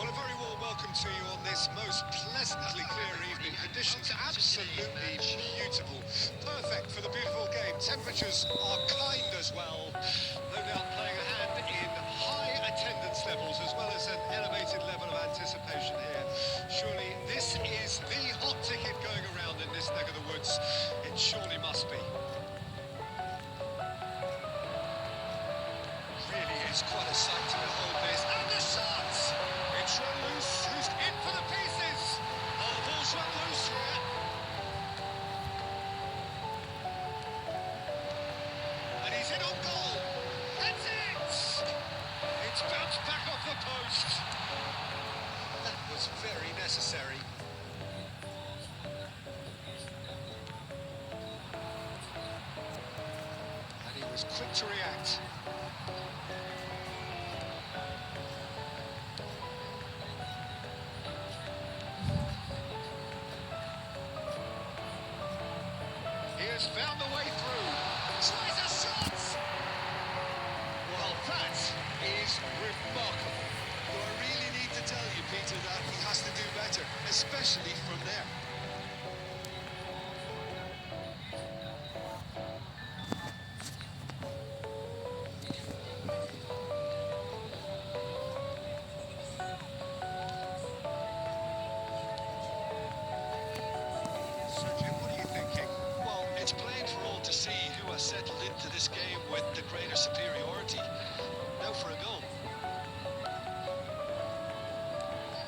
Well, a very warm welcome to you on this most pleasantly clear evening. Conditions absolutely beautiful. Perfect for the beautiful game. Temperatures are kind as well. No doubt playing a hand in high attendance levels as well as an elevated level of anticipation here. Surely this is the hot ticket going around in this neck of the woods. It surely must be. Really is quite a sight to behold this. And the shots! It's run loose. Who's in for the pieces? Oh, the ball's run loose here. And he's in on goal. That's it! It's bounced back off the post. That was very necessary. And he was quick to react. He has found the way through. Tries a shot! Well, that is remarkable. Do I really need to tell you, Peter, that he has to do better, especially from there? Sergio, what are you thinking? Well, it's plain for all to see who has settled into this game with the greater superiority. Now for a goal.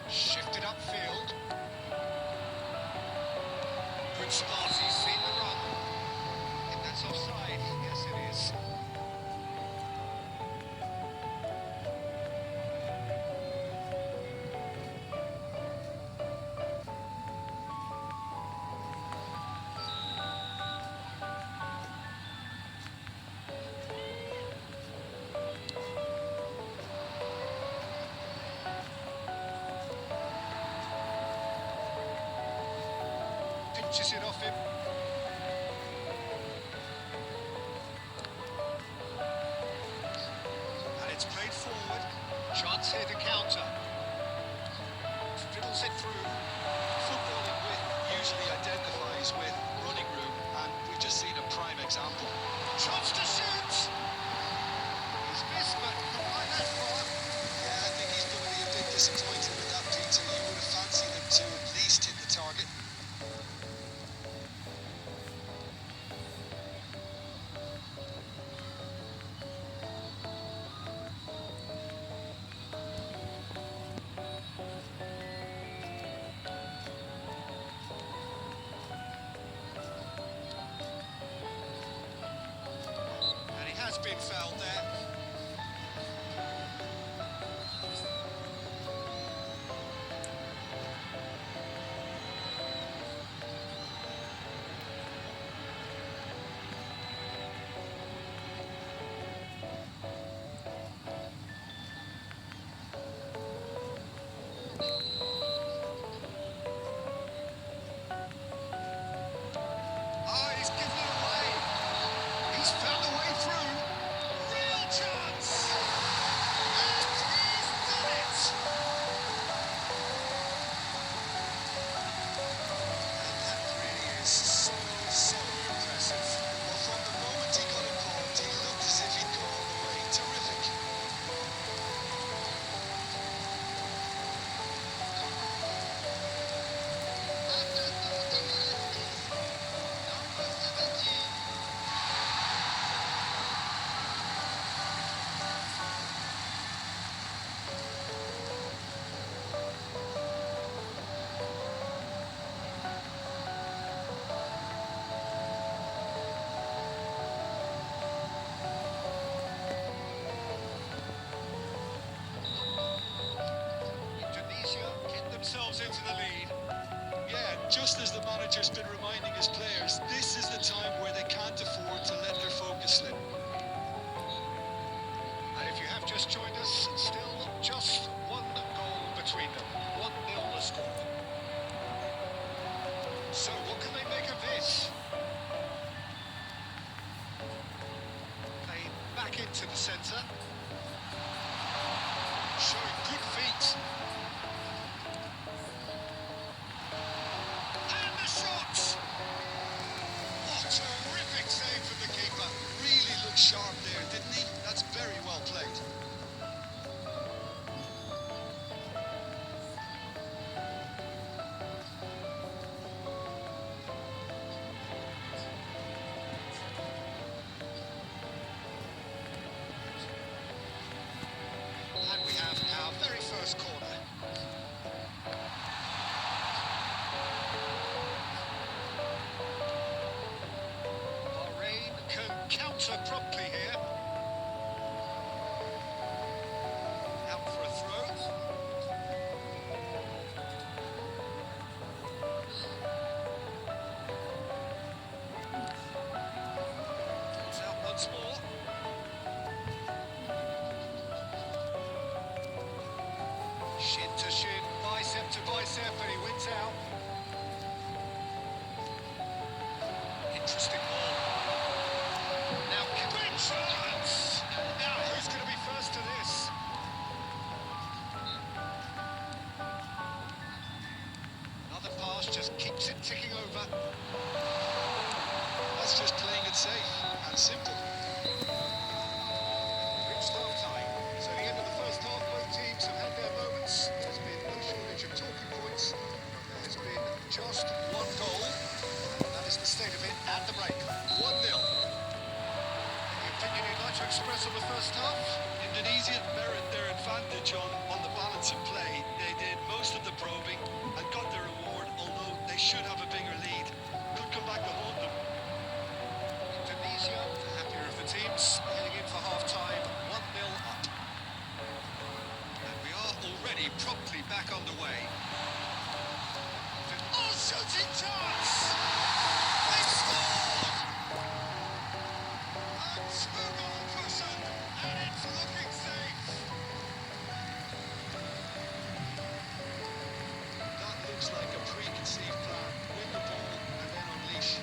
Shifted upfield. Good start, he's seen the run. And that's offside. Yes, it is. Pinches it off him. And it's played forward. Chance here to counter. Fiddles it through. Footballing with usually identifies with running room, and we've just seen a prime example. Chance to shoot! He's missed, but not by that far. Yeah, I think he's going to be a bit disappointed with that, Peter. You would have fancied him to at least hit the target. And he has been fouled there. Oh, he's given it away. He's found a way through. Real chance! And he's done it! And that really is so impressive. Well, from the moment he got involved, he looked as if he'd go all the way. Terrific. Indonesia get themselves into the lead. Yeah, just as the manager's been reminding his players, this is the time where they can't afford to let their focus slip. And if you have just joined us, still just one goal between them. 1-0 the score. So what can they make of this? Played back into the centre. Showing good feet. Shin to shin, bicep to bicep, and he wins out. Interesting ball. Now, great chance! Now, who's going to be first to this? Another pass just keeps it ticking over. That's just playing it safe and simple. Reached half time. So the end of the first half, both teams have had their moments. There's been no shortage of talking points. There's been just one goal. And that is the state of it at the break. 1-0. Any opinion you'd like to express on the first half? Indonesia merit their advantage on the balance of play. They did most of the probing and got their reward, although they should have a bigger lead. Could come back to haunt them. Indonesia, the happier of the teams, heading in for half-time, 1-0 up. And we are already promptly back underway. Oh, shooting chance! They scored! A two-goal cushion, and it's looking safe. That looks like a preconceived plan. Win the ball and then unleash.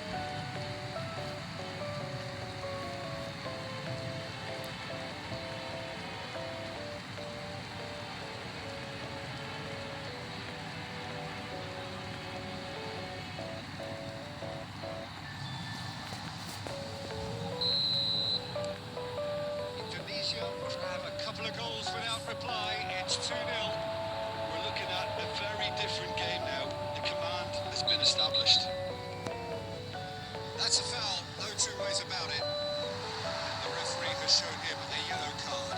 Indonesia grab a couple of goals without reply. It's 2-0. We're looking at a very different game now. The command has been established. That's a foul, no two ways about it. And the referee has shown him a yellow card.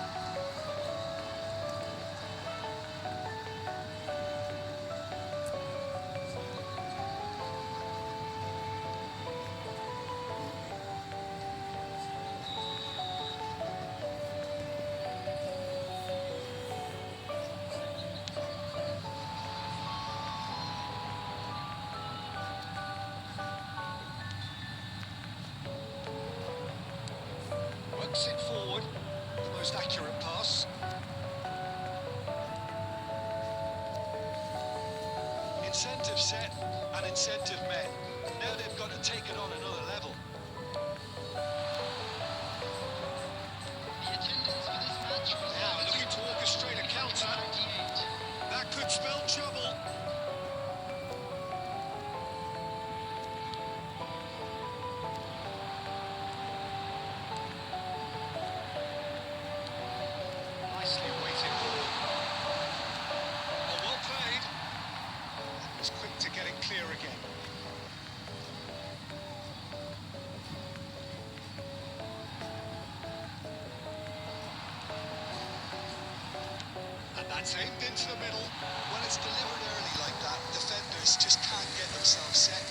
Works it forward, the most accurate pass. Incentive set and incentive met. Now they've got to take it on another level. Now looking to orchestrate a counter. That could spell trouble. Nicely weighted ball. Oh, well played. And was quick to getting clear again. And that's aimed into the middle. When it's delivered early like that, defenders just can't get themselves set.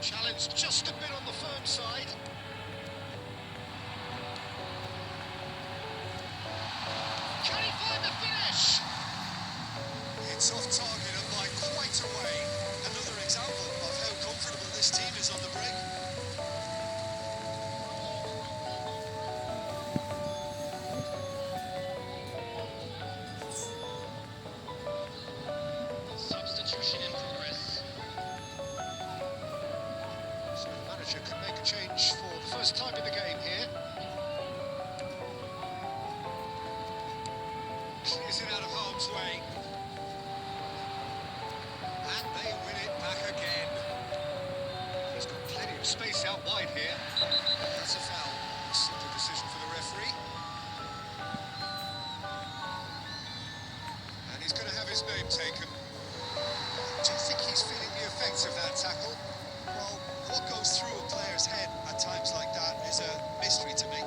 Challenge just a bit on the firm side. Can he find the finish? It's off target and by quite a way. Another example of how comfortable this team is on the break. Substitution in progress. So the manager could make a change for the first time in the game here. Clears it out of harm's way. And they win it back again. He's got plenty of space out wide here. That's a foul. A simple decision for the referee. And he's going to have his name taken. Do you think he's feeling the effects of that tackle? Well, what goes through a player's head at times like that is a mystery to me.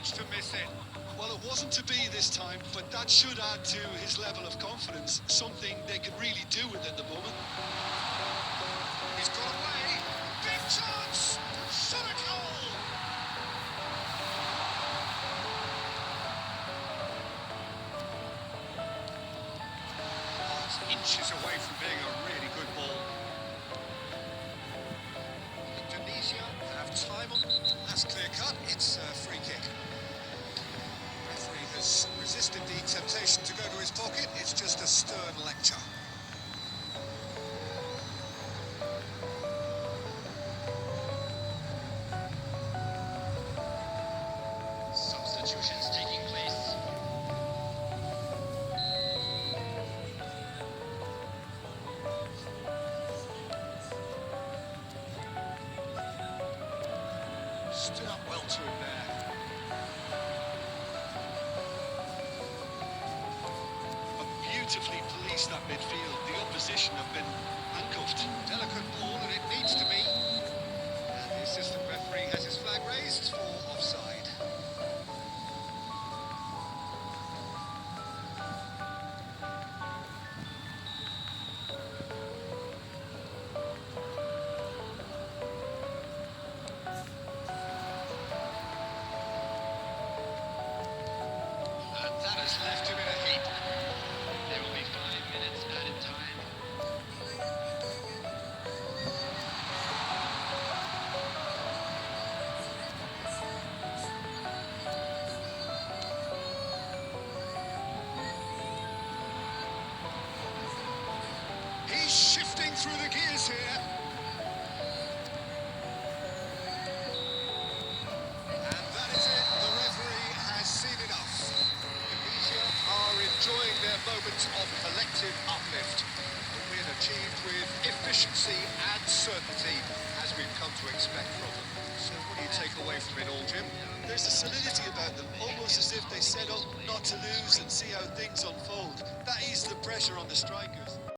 managed to miss it. Well, it wasn't to be this time, but that should add to his level of confidence, something they could really do with at the moment. He's got away. Big chance. Shot a goal. It's inches away from being a really good ball. Indonesia have time on. That's clear cut. It's a free kick. Referee has resisted the temptation to go to his pocket. It's just a stern lecture. Substitutions taking place. Stood up well to him there. Beautifully policed that midfield. The opposition have been handcuffed. Delicate ball, and it needs to be. And the assistant referee has his flag raised for offside. And that has left him in a heap. There will be 5 minutes added time. He's shifting through the gears here. And that is it. The referee has seen enough. Indonesia are enjoying their moment of collective uplift. A win achieved with efficiency and certainty, as we've come to expect from them. So what do you take away from it all, Jim? There's a solidity about them, almost as if they set up not to lose and see how things unfold. That eased the pressure on the strikers.